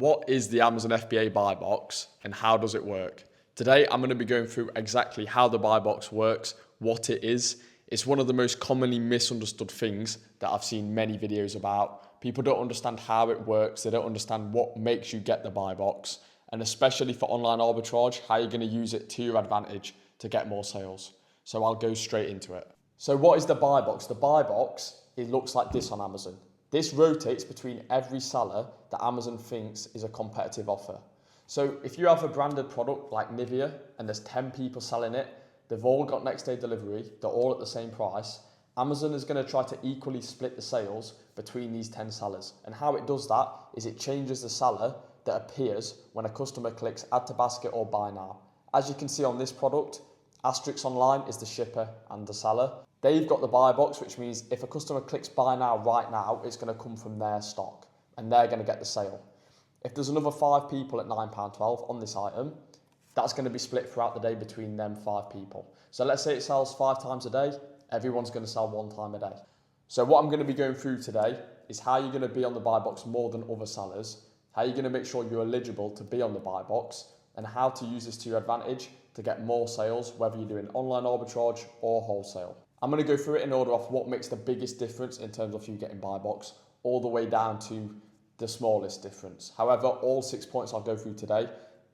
What is the Amazon FBA Buy Box and how does it work? Today, I'm going to be going through exactly how the Buy Box works, what it is. It's one of the most commonly misunderstood things that I've seen many videos about. People don't understand how it works. They don't understand what makes you get the Buy Box. And especially for online arbitrage, how you're going to use it to your advantage to get more sales. So I'll go straight into it. So what is the Buy Box? The Buy Box, it looks like this on Amazon. This rotates between every seller that Amazon thinks is a competitive offer. So if you have a branded product like Nivea and there's 10 people selling it, they've all got next day delivery, they're all at the same price, Amazon is going to try to equally split the sales between these 10 sellers. And how it does that is it changes the seller that appears when a customer clicks add to basket or buy now. As you can see on this product, Asterix Online is the shipper and the seller. They've got the buy box, which means if a customer clicks buy now right now, it's going to come from their stock and they're going to get the sale. If there's another 5 people at £9.12 on this item, that's going to be split throughout the day between them 5 people. So let's say it sells 5 times a day, everyone's going to sell 1 time a day. So what I'm going to be going through today is how you're going to be on the buy box more than other sellers, how you're going to make sure you're eligible to be on the buy box, and how to use this to your advantage to get more sales, whether you're doing online arbitrage or wholesale. I'm going to go through it in order of what makes the biggest difference in terms of you getting buy box, all the way down to the smallest difference. However, all 6 points I'll go through today,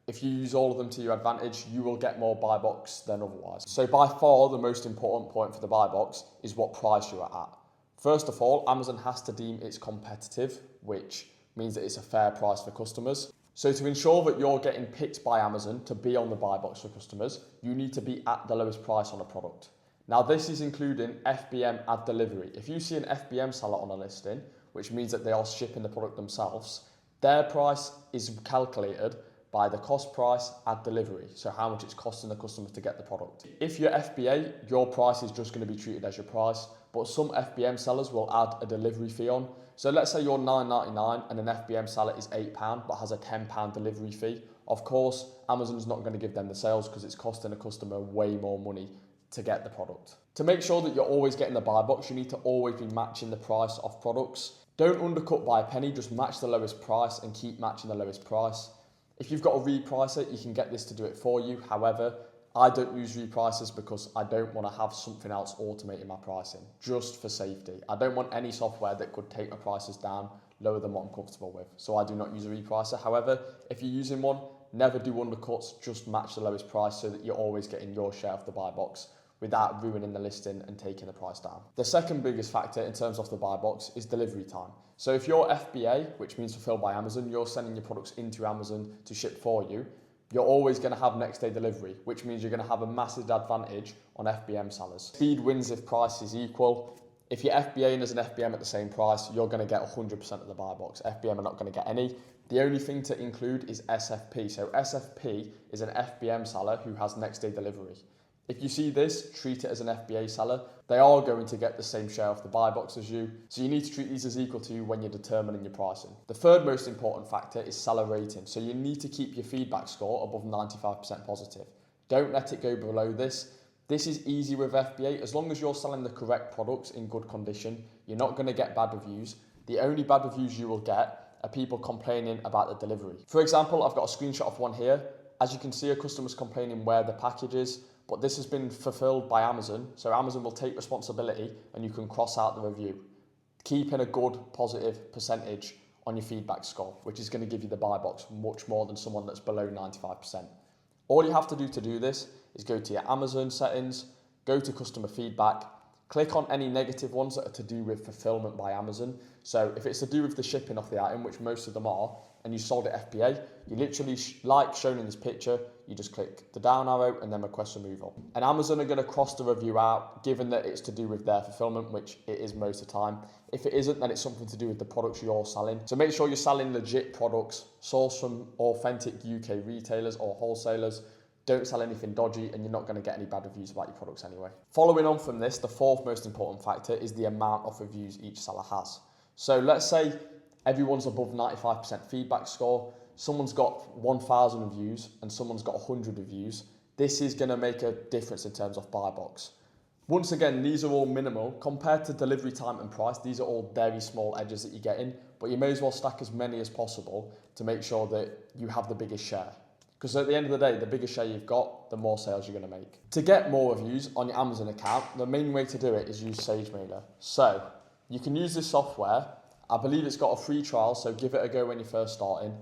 if you use all of them to your advantage, you will get more buy box than otherwise. So by far, the most important point for the buy box is what price you are at. First of all, Amazon has to deem it's competitive, which means that it's a fair price for customers. So to ensure that you're getting picked by Amazon to be on the buy box for customers, you need to be at the lowest price on a product. Now this is including FBM add delivery. If you see an FBM seller on a listing, which means that they are shipping the product themselves, their price is calculated by the cost price add delivery. So how much it's costing the customer to get the product. If you're FBA, your price is just going to be treated as your price, but some FBM sellers will add a delivery fee on. So let's say you're $9.99 and an FBM seller is £8 but has a £10 delivery fee. Of course, Amazon's not going to give them the sales because it's costing a customer way more money to get the product. To make sure that you're always getting the buy box, you need to always be matching the price of products. Don't undercut by a penny, just match the lowest price and keep matching the lowest price. If you've got a repricer, you can get this to do it for you. However, I don't use repricers because I don't want to have something else automating my pricing, just for safety. I don't want any software that could take my prices down lower than what I'm comfortable with. So I do not use a repricer. However, if you're using one, never do undercuts, just match the lowest price so that you're always getting your share of the buy box without ruining the listing and taking the price down. The second biggest factor in terms of the buy box is delivery time. So if you're FBA, which means fulfilled by Amazon, you're sending your products into Amazon to ship for you, you're always going to have next day delivery, which means you're going to have a massive advantage on FBM sellers. Speed wins if price is equal. If you're FBA and there's an FBM at the same price, you're going to get 100% of the buy box. FBM are not going to get any. The only thing to include is SFP. So SFP is an FBM seller who has next day delivery. If you see this, treat it as an FBA seller. They are going to get the same share of the buy box as you. So you need to treat these as equal to you when you're determining your pricing. The third most important factor is seller rating. So you need to keep your feedback score above 95% positive. Don't let it go below this. This is easy with FBA. As long as you're selling the correct products in good condition, you're not going to get bad reviews. The only bad reviews you will get are people complaining about the delivery. For example, I've got a screenshot of one here. As you can see, a customer's complaining where the package is, but this has been fulfilled by Amazon, so Amazon will take responsibility and you can cross out the review. Keeping a good positive percentage on your feedback score, which is going to give you the buy box much more than someone that's below 95%. All you have to do this is go to your Amazon settings, go to customer feedback, click on any negative ones that are to do with fulfillment by Amazon. So if it's to do with the shipping of the item, which most of them are, and you sold it FBA, you literally, like shown in this picture, you just click the down arrow and then request removal. And Amazon are going to cross the review out, given that it's to do with their fulfillment, which it is most of the time. If it isn't, then it's something to do with the products you're selling. So make sure you're selling legit products, sourced from authentic UK retailers or wholesalers. Don't sell anything dodgy and you're not going to get any bad reviews about your products anyway. Following on from this, the fourth most important factor is the amount of reviews each seller has. So let's say everyone's above 95% feedback score, someone's got 1,000 reviews and someone's got 100 reviews. This is going to make a difference in terms of buy box. Once again, these are all minimal. Compared to delivery time and price, these are all very small edges that you're getting, but you may as well stack as many as possible to make sure that you have the biggest share. Because at the end of the day, the bigger share you've got, the more sales you're going to make. To get more reviews on your Amazon account, the main way to do it is use SageMailer. So you can use this software. I believe it's got a free trial, so give it a go when you're first starting.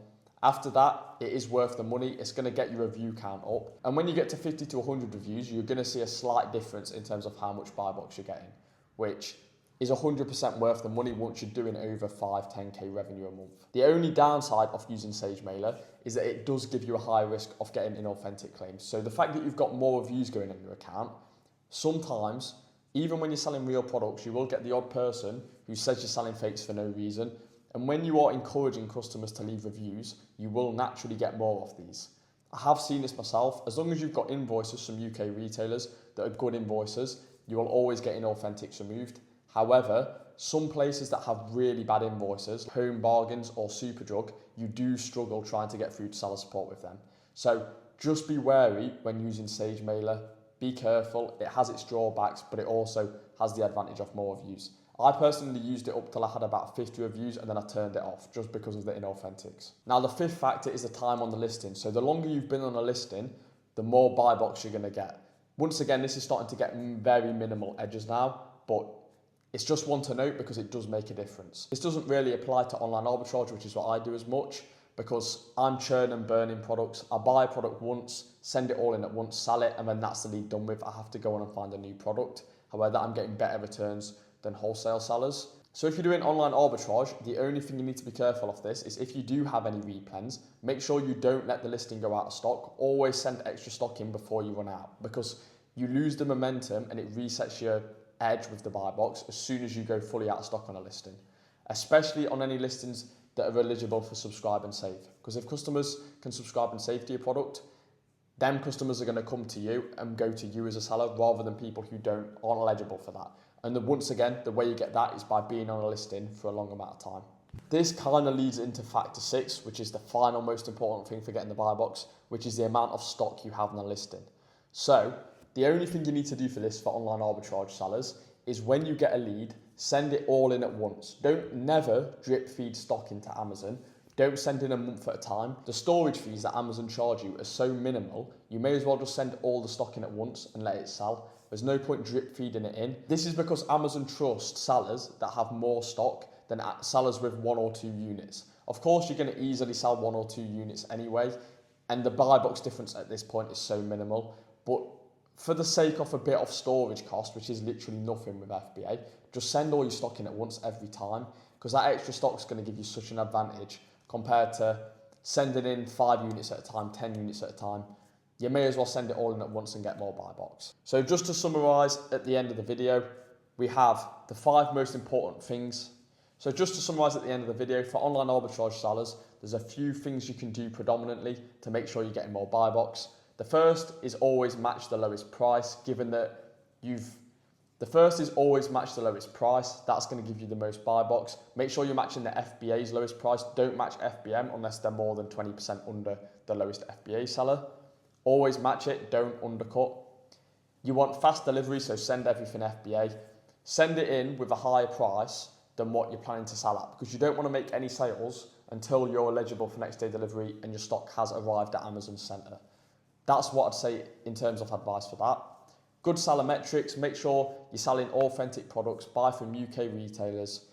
After that, it is worth the money. It's going to get your review count up. And when you get to 50 to 100 reviews, you're going to see a slight difference in terms of how much buy box you're getting, which is 100% worth the money once you're doing over 5-10k revenue a month. The only downside of using SageMailer is that it does give you a high risk of getting inauthentic claims. So the fact that you've got more reviews going on your account, sometimes, even when you're selling real products, you will get the odd person who says you're selling fakes for no reason. And when you are encouraging customers to leave reviews, you will naturally get more of these. I have seen this myself. As long as you've got invoices from UK retailers that are good invoices, you will always get inauthentics removed. However, some places that have really bad invoices, Home Bargains or Superdrug, you do struggle trying to get through to seller support with them. So just be wary when using SageMailer. Be careful. It has its drawbacks, but it also has the advantage of more reviews. I personally used it up till I had about 50 reviews and then I turned it off just because of the inauthentics. Now the fifth factor is the time on the listing. So the longer you've been on a listing, the more buy box you're going to get. Once again, this is starting to get very minimal edges now, but it's just one to note because it does make a difference. This doesn't really apply to online arbitrage, which is what I do as much, because I'm churn and burning products. I buy a product once, send it all in at once, sell it, and then that's the lead done with. I have to go on and find a new product. However, I'm getting better returns than wholesale sellers. So if you're doing online arbitrage, the only thing you need to be careful of this is if you do have any replens, make sure you don't let the listing go out of stock. Always send extra stock in before you run out, because you lose the momentum and it resets your edge with the buy box as soon as you go fully out of stock on a listing, especially on any listings that are eligible for subscribe and save. Because if customers can subscribe and save to your product, them customers are going to come to you and go to you as a seller rather than people who aren't eligible for that. And then once again, the way you get that is by being on a listing for a long amount of time. This kind of leads into factor 6, which is the final most important thing for getting the buy box, which is the amount of stock you have on a listing. So the only thing you need to do for this for online arbitrage sellers is when you get a lead, send it all in at once. Never drip feed stock into Amazon. Don't send in a month at a time. The storage fees that Amazon charge you are so minimal, you may as well just send all the stock in at once and let it sell. There's no point drip feeding it in. This is because Amazon trusts sellers that have more stock than sellers with 1 or 2 units. Of course, you're going to easily sell 1 or 2 units anyway, and the buy box difference at this point is so minimal. But for the sake of a bit of storage cost, which is literally nothing with FBA, just send all your stock in at once every time, because that extra stock is going to give you such an advantage compared to sending in 5 units at a time, 10 units at a time. You may as well send it all in at once and get more buy box. So just to summarize at the end of the video, we have the 5 most important things. So just to summarize at the end of the video, for online arbitrage sellers, there's a few things you can do predominantly to make sure you're getting more buy box. The first is always match the lowest price, given that the first is always match the lowest price. That's going to give you the most buy box. Make sure you're matching the FBA's lowest price. Don't match FBM unless they're more than 20% under the lowest FBA seller. Always match it, don't undercut. You want fast delivery, so send everything FBA. Send it in with a higher price than what you're planning to sell at, because you don't want to make any sales until you're eligible for next day delivery and your stock has arrived at Amazon Center. That's what I'd say in terms of advice for that. Good seller metrics, make sure you're selling authentic products, buy from UK retailers,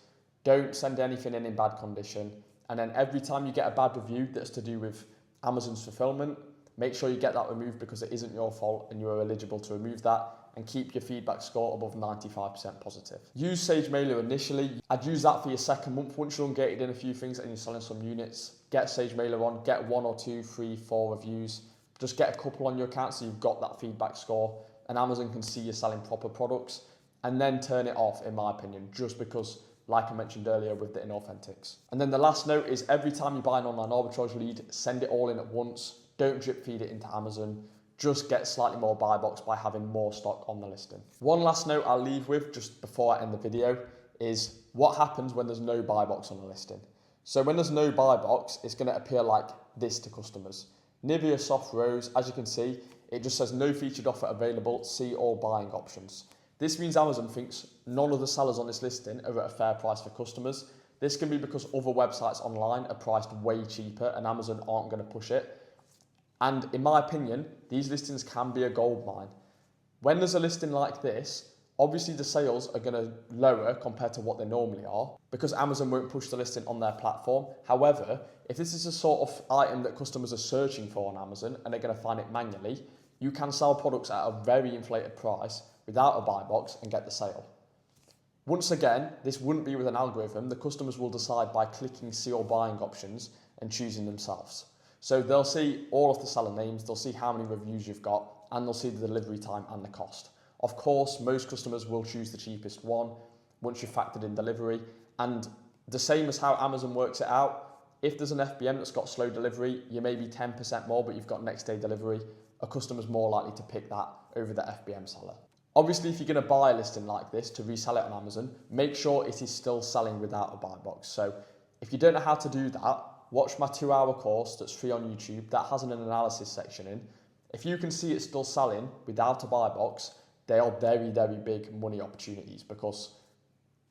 don't send anything in bad condition. And then every time you get a bad review that's to do with Amazon's fulfillment, make sure you get that removed because it isn't your fault and you are eligible to remove that, and keep your feedback score above 95% positive. Use SageMailer initially. I'd use that for your second month. Once you're ungated in a few things and you're selling some units, get SageMailer on, get 1 or 2, 3, 4 reviews. Just get a couple on your account so you've got that feedback score and Amazon can see you're selling proper products, and then turn it off, in my opinion, just because, like I mentioned earlier, with the inauthentics. And then the last note is every time you buy an online arbitrage lead, send it all in at once. Don't drip feed it into Amazon. Just get slightly more buy box by having more stock on the listing. One last note I'll leave with just before I end the video is what happens when there's no buy box on the listing. So when there's no buy box, it's going to appear like this to customers. Nivea Soft Rose, as you can see, it just says no featured offer available, see all buying options. This means Amazon thinks none of the sellers on this listing are at a fair price for customers. This can be because other websites online are priced way cheaper and Amazon aren't going to push it. And in my opinion, these listings can be a gold mine. When there's a listing like this, obviously the sales are going to lower compared to what they normally are because Amazon won't push the listing on their platform. However, if this is a sort of item that customers are searching for on Amazon and they're going to find it manually, you can sell products at a very inflated price without a buy box and get the sale. Once again, this wouldn't be with an algorithm. The customers will decide by clicking see all buying options and choosing themselves. So they'll see all of the seller names, they'll see how many reviews you've got, and they'll see the delivery time and the cost. Of course, most customers will choose the cheapest one once you've factored in delivery. And the same as how Amazon works it out, if there's an FBM that's got slow delivery, you may be 10% more, but you've got next day delivery. A customer's more likely to pick that over the FBM seller. Obviously, if you're going to buy a listing like this to resell it on Amazon, make sure it is still selling without a buy box. So if you don't know how to do that, watch my 2-hour course that's free on YouTube. That has an analysis section in. If you can see it's still selling without a buy box, they are very, very big money opportunities because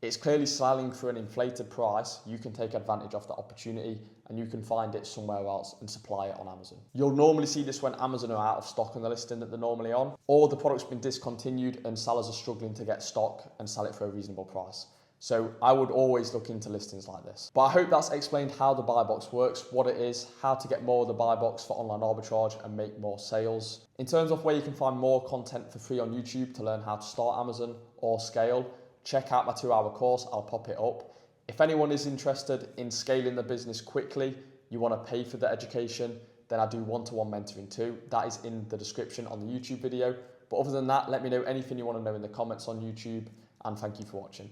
it's clearly selling for an inflated price. You can take advantage of that opportunity and you can find it somewhere else and supply it on Amazon. You'll normally see this when Amazon are out of stock on the listing that they're normally on, or the product's been discontinued and sellers are struggling to get stock and sell it for a reasonable price. So I would always look into listings like this. But I hope that's explained how the buy box works, what it is, how to get more of the buy box for online arbitrage and make more sales. In terms of where you can find more content for free on YouTube to learn how to start Amazon or scale, check out my 2-hour course, I'll pop it up. If anyone is interested in scaling the business quickly, you want to pay for the education, then I do one-to-one mentoring too. That is in the description on the YouTube video. But other than that, let me know anything you want to know in the comments on YouTube, and thank you for watching.